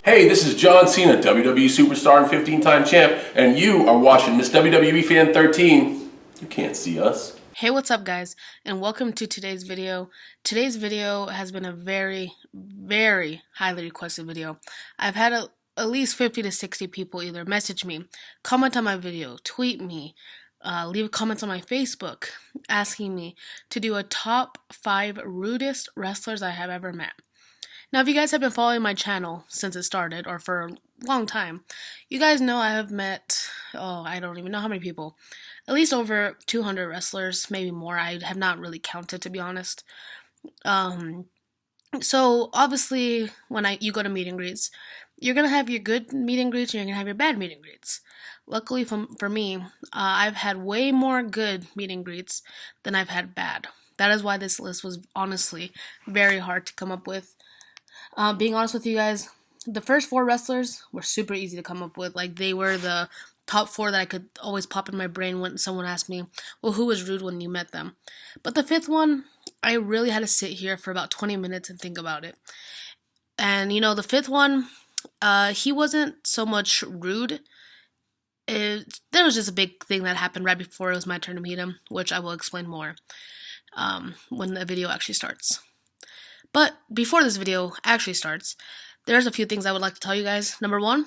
Hey, this is John Cena, WWE Superstar and 15-time champ, and you are watching Miss WWE Fan 13. You can't see us. Hey, what's up guys, and welcome to today's video. Today's video has been a very highly requested video. I've had at least 50 to 60 people either message me, comment on my video, tweet me, leave comments on my Facebook asking me to do a top 5 rudest wrestlers I have ever met. Now, if you guys have been following my channel since it started, or for a long time, you guys know I have met, I don't even know how many people, at least over 200 wrestlers, maybe more. I have not really counted, to be honest. So obviously, when you go to meet and greets, you're gonna have your good meet and greets, and you're gonna have your bad meet and greets. Luckily for me, I've had way more good meet and greets than I've had bad. That is why this list was honestly very hard to come up with. Being honest with you guys, the first 4 wrestlers were super easy to come up with. Like, they were the top 4 that I could always pop in my brain when someone asked me, well, who was rude when you met them? But the 5th one, I really had to sit here for about 20 minutes and think about it. And, you know, the 5th one, he wasn't so much rude. There was just a big thing that happened right before it was my turn to meet him, which I will explain more when the video actually starts. But before this video actually starts, there's a few things I would like to tell you guys. Number 1,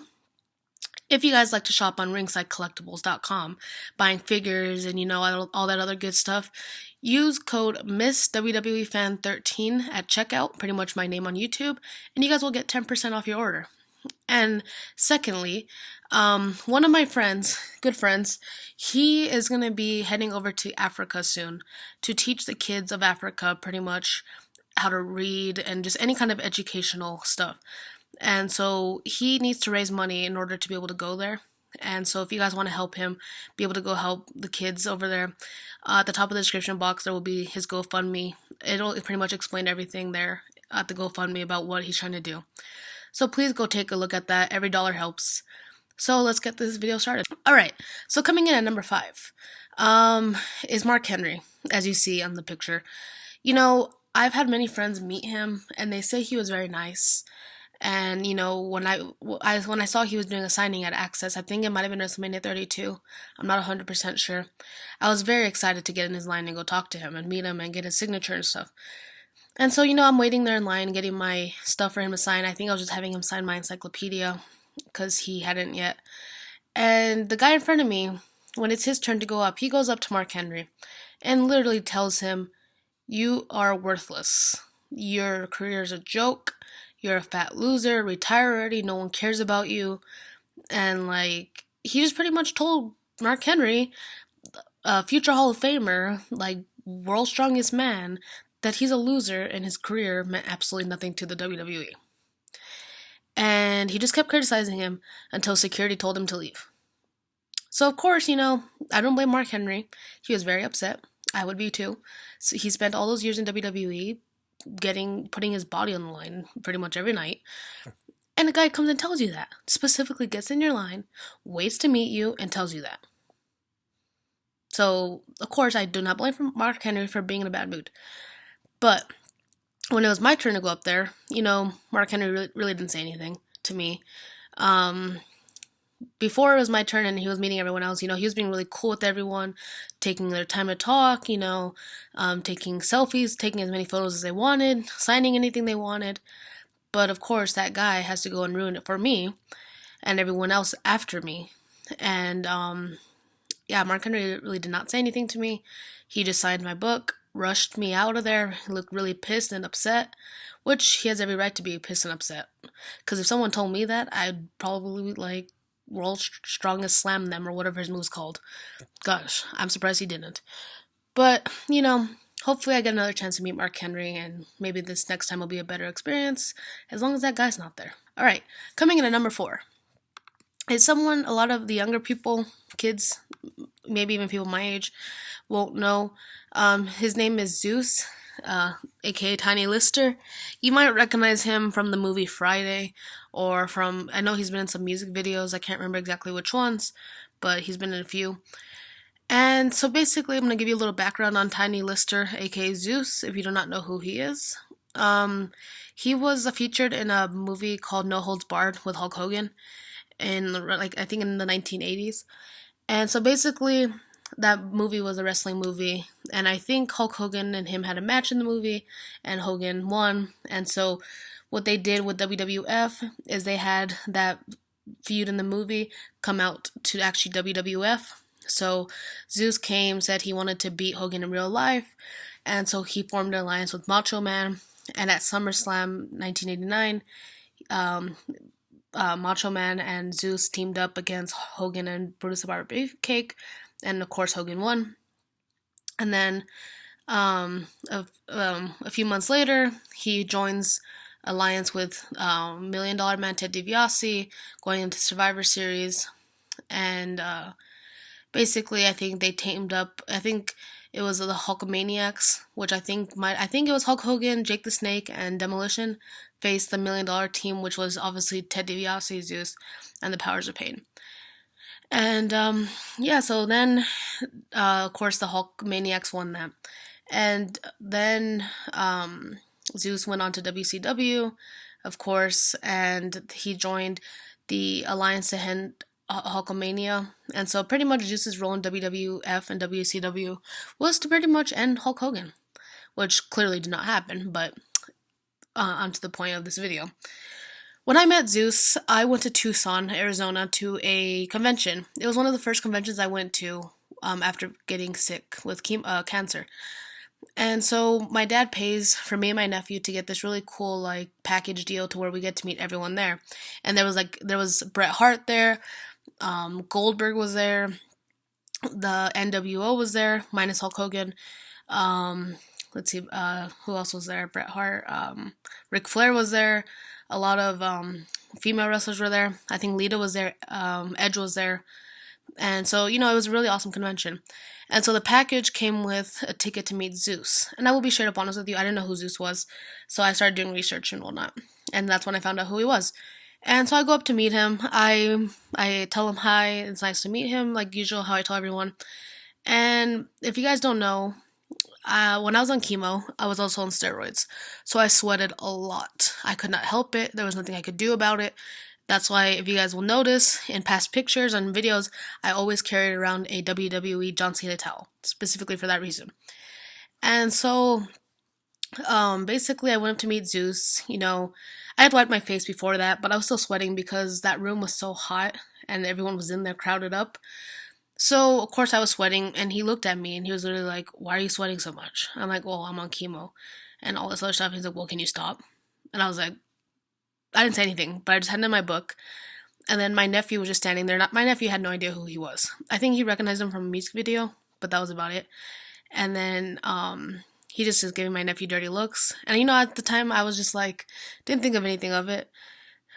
if you guys like to shop on ringsidecollectibles.com, buying figures and, you know, all that other good stuff, use code MissWWEFan13 at checkout, pretty much my name on YouTube, and you guys will get 10% off your order. And secondly, one of my friends, good friends, he is going to be heading over to Africa soon to teach the kids of Africa pretty much how to read and just any kind of educational stuff. And so he needs to raise money in order to be able to go there. And so if you guys want to help him be able to go help the kids over there, at the top of the description box there will be his GoFundMe. It'll pretty much explain everything there at the GoFundMe about what he's trying to do. So please go take a look at that. Every dollar helps. So let's get this video started. Alright, so coming in at number 5 is Mark Henry, as you see on the picture. You know, I've had many friends meet him, and they say he was very nice. And, you know, when I saw he was doing a signing at Access, I think it might have been WrestleMania 32. I'm not 100% sure. I was very excited to get in his line and go talk to him and meet him and get his signature and stuff. And so, you know, I'm waiting there in line, getting my stuff for him to sign. I think I was just having him sign my encyclopedia because he hadn't yet. And the guy in front of me, when it's his turn to go up, he goes up to Mark Henry and literally tells him, "You are worthless. Your career is a joke. You're a fat loser. Retire already. No one cares about you." And, like, he just pretty much told Mark Henry, a future Hall of Famer, like, world's strongest man, that he's a loser and his career meant absolutely nothing to the WWE. And he just kept criticizing him until security told him to leave. So, of course, you know, I don't blame Mark Henry. He was very upset. I would be too. So he spent all those years in WWE putting his body on the line pretty much every night. And the guy comes and tells you that. Specifically gets in your line, waits to meet you, and tells you that. So, of course, I do not blame Mark Henry for being in a bad mood. But when it was my turn to go up there, you know, Mark Henry really didn't say anything to me. Before it was my turn and he was meeting everyone else, you know, he was being really cool with everyone, taking their time to talk, you know, taking selfies, taking as many photos as they wanted, signing anything they wanted. But of course, that guy has to go and ruin it for me and everyone else after me. And yeah, Mark Henry really did not say anything to me. He just signed my book, rushed me out of there. He looked really pissed and upset, which he has every right to be pissed and upset. Because if someone told me that, I'd probably, like, world's strongest slam them or whatever his move's called. Gosh, I'm surprised he didn't. But, you know, hopefully I get another chance to meet Mark Henry, and maybe this next time will be a better experience, as long as that guy's not there. Alright, coming in at number 4 is someone a lot of the younger people, kids, maybe even people my age, won't know. His name is Zeus, aka Tiny Lister. You might recognize him from the movie Friday, or from, I know he's been in some music videos, I can't remember exactly which ones, but he's been in a few. And so basically I'm going to give you a little background on Tiny Lister, aka Zeus, if you do not know who he is. He was featured in a movie called No Holds Barred with Hulk Hogan in like I think in the 1980s. And so basically that movie was a wrestling movie, and I think Hulk Hogan and him had a match in the movie and Hogan won. And so what they did with WWF is they had that feud in the movie come out to actually WWF. So Zeus came, said he wanted to beat Hogan in real life, and so he formed an alliance with Macho Man. And at SummerSlam 1989, Macho Man and Zeus teamed up against Hogan and Brutus the Barber Beefcake, and of course Hogan won. And then a few months later, he joins alliance with $1 Million Man Ted DiBiase, going into Survivor Series, and basically I think they teamed up. I think it was the Hulkamaniacs, which I think it was Hulk Hogan, Jake the Snake, and Demolition faced the $1 Million team, which was obviously Ted DiBiase, Zeus, and the Powers of Pain. And yeah, so then of course the Hulkamaniacs won that, and then Zeus went on to WCW, of course, and he joined the Alliance to End Hulkamania. And so pretty much Zeus's role in WWF and WCW was to pretty much end Hulk Hogan, which clearly did not happen, but onto the point of this video. When I met Zeus, I went to Tucson, Arizona to a convention. It was one of the first conventions I went to after getting sick with cancer. And so my dad pays for me and my nephew to get this really cool like package deal to where we get to meet everyone there. And there was Bret Hart there, Goldberg was there, the NWO was there minus Hulk Hogan. Let's see, who else was there? Bret Hart, Ric Flair was there. A lot of female wrestlers were there. I think Lita was there. Edge was there. And so, it was a really awesome convention. And so the package came with a ticket to meet Zeus. And I will be straight up honest with you, I didn't know who Zeus was. So I started doing research and whatnot. And that's when I found out who he was. And so I go up to meet him. I tell him hi. It's nice to meet him, like usual, how I tell everyone. And if you guys don't know, when I was on chemo, I was also on steroids. So I sweated a lot. I could not help it. There was nothing I could do about it. That's why, if you guys will notice, in past pictures and videos, I always carried around a WWE John Cena towel, specifically for that reason. And so, basically, I went up to meet Zeus. I had wiped my face before that, but I was still sweating because that room was so hot and everyone was in there crowded up. So, of course, I was sweating, and he looked at me, and he was literally like, "Why are you sweating so much?" I'm like, "Well, I'm on chemo," and all this other stuff. He's like, "Well, can you stop?" And I was like, I didn't say anything, but I just handed him my book. And then my nephew was just standing there. My nephew had no idea who he was. I think he recognized him from a music video, but that was about it. And then he just was giving my nephew dirty looks. And at the time, I was just like, didn't think of anything of it.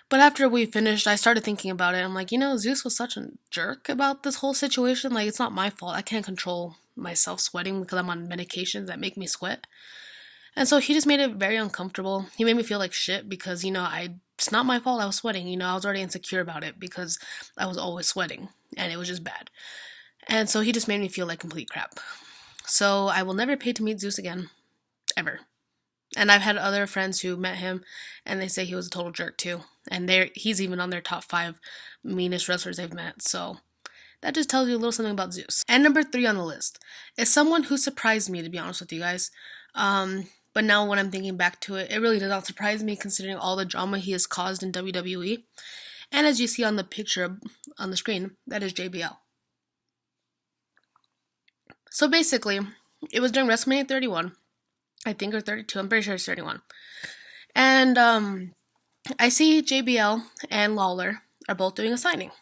But after we finished, I started thinking about it. I'm like, Zeus was such a jerk about this whole situation. Like, it's not my fault. I can't control myself sweating because I'm on medications that make me sweat. And so he just made it very uncomfortable. He made me feel like shit because, it's not my fault I was sweating. I was already insecure about it because I was always sweating and it was just bad. And so he just made me feel like complete crap. So I will never pay to meet Zeus again. Ever. And I've had other friends who met him and they say he was a total jerk too. And he's even on their top 5 meanest wrestlers they've met. So that just tells you a little something about Zeus. And number 3 on the list is someone who surprised me, to be honest with you guys. But now when I'm thinking back to it, it really does not surprise me considering all the drama he has caused in WWE. And as you see on the picture on the screen, that is JBL. So basically, it was during WrestleMania 31, I think, or 32, I'm pretty sure it's 31. And I see JBL and Lawler are both doing a signing.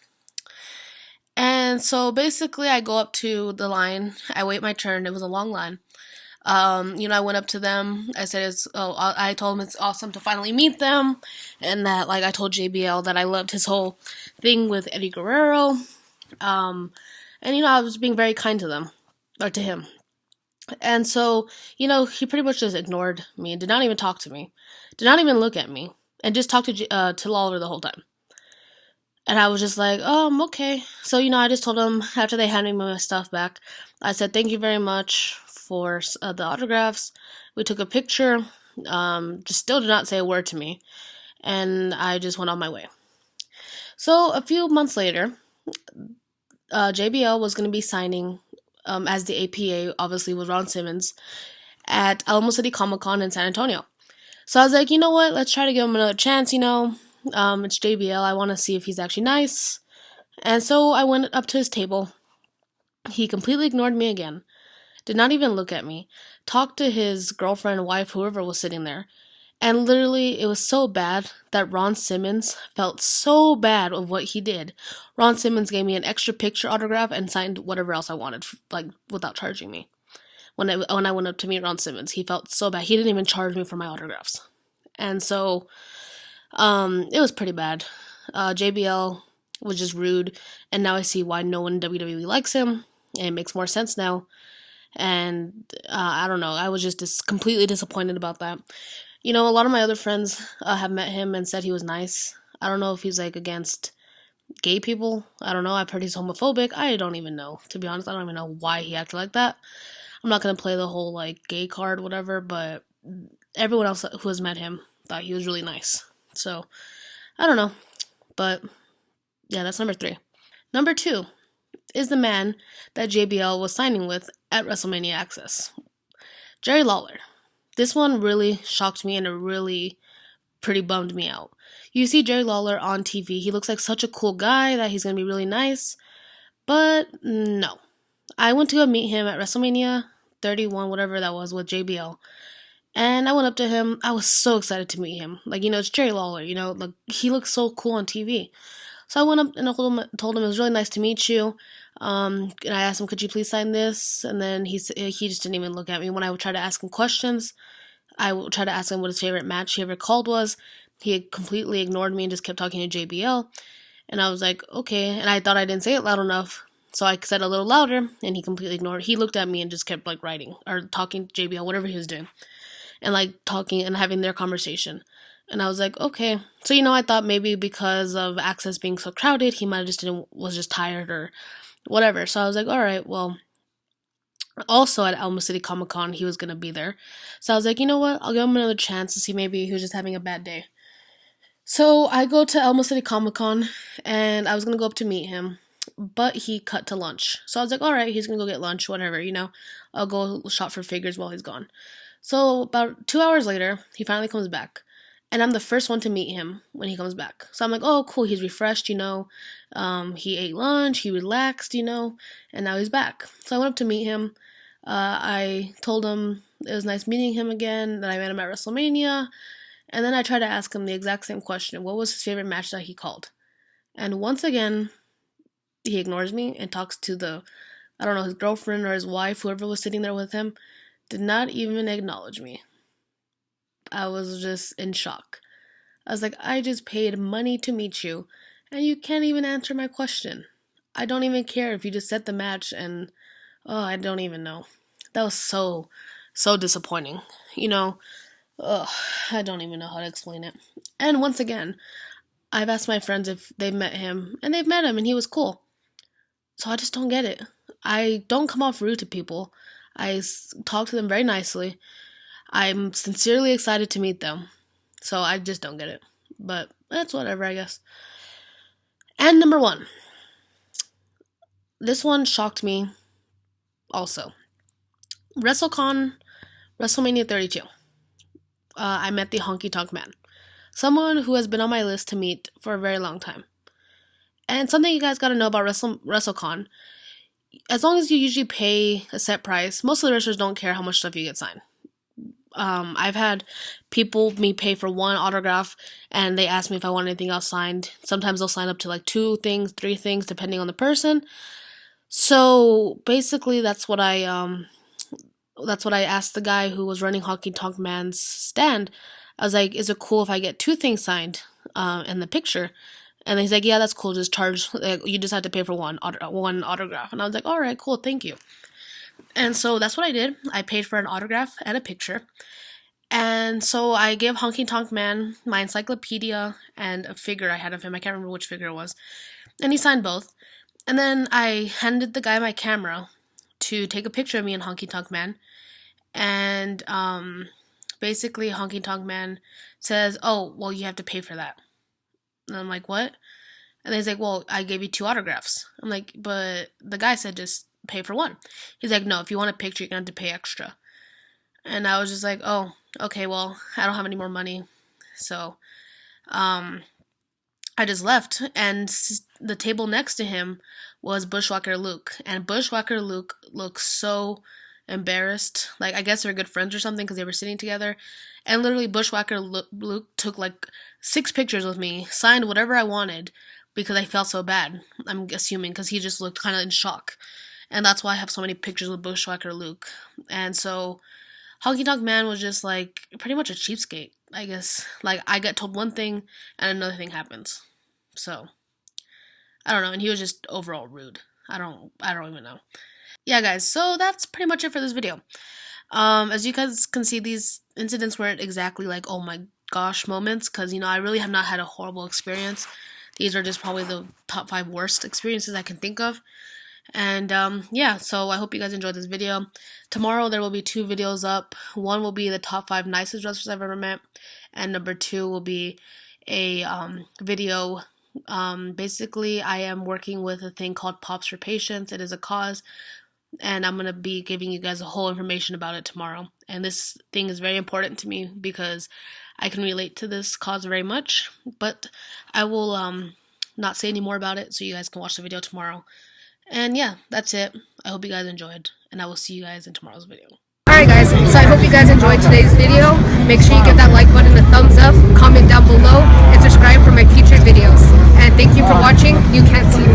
And so basically I go up to the line, I wait my turn, it was a long line. I went up to them. I said, I told them it's awesome to finally meet them. And that, I told JBL that I loved his whole thing with Eddie Guerrero. And, I was being very kind to them, or to him. And so, he pretty much just ignored me, did not even talk to me, did not even look at me, and just talked to Lawler the whole time. And I was just like, okay. So, I just told them, after they handed me my stuff back, I said, thank you very much for the autographs. We took a picture, just still did not say a word to me, and I just went on my way. So a few months later, JBL was going to be signing as the APA, obviously with Ron Simmons, at Alamo City Comic Con in San Antonio. So I was like, you know what? Let's try to give him another chance. It's JBL. I want to see if he's actually nice. And so I went up to his table. He completely ignored me again. Did not even look at me. Talked to his girlfriend, wife, whoever was sitting there. And literally, it was so bad that Ron Simmons felt so bad of what he did. Ron Simmons gave me an extra picture autograph and signed whatever else I wanted, like, without charging me. When I went up to meet Ron Simmons, he felt so bad. He didn't even charge me for my autographs. And so, it was pretty bad. JBL was just rude, and now I see why no one in WWE likes him, and it makes more sense now. And, I don't know, I was just completely disappointed about that. A lot of my other friends have met him and said he was nice. I don't know if he's, like, against gay people. I don't know. I've heard he's homophobic. I don't even know. To be honest, I don't even know why he acted like that. I'm not going to play the whole, like, gay card, whatever, but everyone else who has met him thought he was really nice. So, I don't know. But, yeah, that's number 3. Number 2 is the man that JBL was signing with at WrestleMania Access. Jerry Lawler. This one really shocked me and it really pretty bummed me out. You see Jerry Lawler on TV. He looks like such a cool guy that he's going to be really nice. But no. I went to go meet him at WrestleMania 31, whatever that was, with JBL. And I went up to him. I was so excited to meet him. Like, it's Jerry Lawler, like, he looks so cool on TV. So I went up and I told him it was really nice to meet you. And I asked him, could you please sign this? And then he just didn't even look at me. When I would try to ask him questions, I would try to ask him what his favorite match he ever called was. He had completely ignored me and just kept talking to JBL. And I was like, okay. And I thought I didn't say it loud enough. So I said a little louder, and he completely ignored it. He looked at me and just kept, like, writing or talking to JBL, whatever he was doing. And, like, talking and having their conversation. And I was like, okay. So, I thought maybe because of Access being so crowded, he might have was just tired or whatever. So I was like, all right, well, also at Alamo City Comic Con, he was going to be there. So I was like, you know what? I'll give him another chance to see maybe he was just having a bad day. So I go to Alamo City Comic Con, and I was going to go up to meet him, but he cut to lunch. So I was like, all right, he's going to go get lunch, whatever, I'll go shop for figures while he's gone. So about 2 hours later, he finally comes back. And I'm the first one to meet him when he comes back. So I'm like, oh, cool, he's refreshed, he ate lunch, he relaxed, and now he's back. So I went up to meet him. I told him it was nice meeting him again, that I met him at WrestleMania. And then I tried to ask him the exact same question. What was his favorite match that he called? And once again, he ignores me and talks to his girlfriend or his wife, whoever was sitting there with him, did not even acknowledge me. I was just in shock. I was like, I just paid money to meet you, and you can't even answer my question. I don't even care if you just set the match, and, I don't even know. That was so disappointing. I don't even know how to explain it. And once again, I've asked my friends if they've met him, and they've met him, and he was cool. So I just don't get it. I don't come off rude to people. I talk to them very nicely. I'm sincerely excited to meet them. So I just don't get it. But that's whatever, I guess. And number 1. This one shocked me also. WrestleCon, WrestleMania 32. I met the Honky Tonk Man. Someone who has been on my list to meet for a very long time. And something you guys gotta know about WrestleCon, as long as you usually pay a set price, most of the wrestlers don't care how much stuff you get signed. I've had me pay for one autograph, and they ask me if I want anything else signed. Sometimes they'll sign up to like 2 things, 3 things, depending on the person. So basically, that's what I asked the guy who was running Honky Tonk Man's stand. I was like, "Is it cool if I get 2 things signed in the picture?" And he's like, "Yeah, that's cool. Just charge. You just have to pay for one autograph." And I was like, "All right, cool, thank you." And so that's what I did. I paid for an autograph and a picture. And so I gave Honky Tonk Man my encyclopedia and a figure I had of him. I can't remember which figure it was. And he signed both. And then I handed the guy my camera to take a picture of me and Honky Tonk Man. And basically Honky Tonk Man says, oh, well, you have to pay for that. And I'm like, what? And he's like, well, I gave you 2 autographs. I'm like, but the guy said just pay for 1. He's like, no, if you want a picture, you're going to have to pay extra. And I was just like, oh, okay, well, I don't have any more money. So, I just left, and the table next to him was Bushwhacker Luke, and Bushwhacker Luke looked so embarrassed. Like, I guess they were good friends or something because they were sitting together, and literally Bushwhacker Luke took like 6 pictures with me, signed whatever I wanted because I felt so bad, I'm assuming, because he just looked kind of in shock, and that's why I have so many pictures with Bushwhacker Luke. And so Honky Tonk Man was just like pretty much a cheapskate, I guess. Like, I get told one thing and another thing happens. So I don't know, and he was just overall rude. I don't even know. Yeah, guys, so that's pretty much it for this video. As you guys can see, these incidents weren't exactly like, oh my gosh moments, because, you know, I really have not had a horrible experience. These are just probably the top 5 worst experiences I can think of. And yeah, so I hope you guys enjoyed this video. Tomorrow there will be 2 videos up. One will be the top 5 nicest wrestlers I've ever met, and number 2 will be a video. Basically, I am working with a thing called Pops for Patients. It is a cause, and I'm going to be giving you guys a whole information about it tomorrow. And this thing is very important to me because I can relate to this cause very much, but I will not say any more about it, so you guys can watch the video tomorrow. And yeah, that's it. I hope you guys enjoyed, and I will see you guys in tomorrow's video. Alright guys, so I hope you guys enjoyed today's video. Make sure you give that like button a thumbs up, comment down below, and subscribe for my future videos. And thank you for watching You Can't See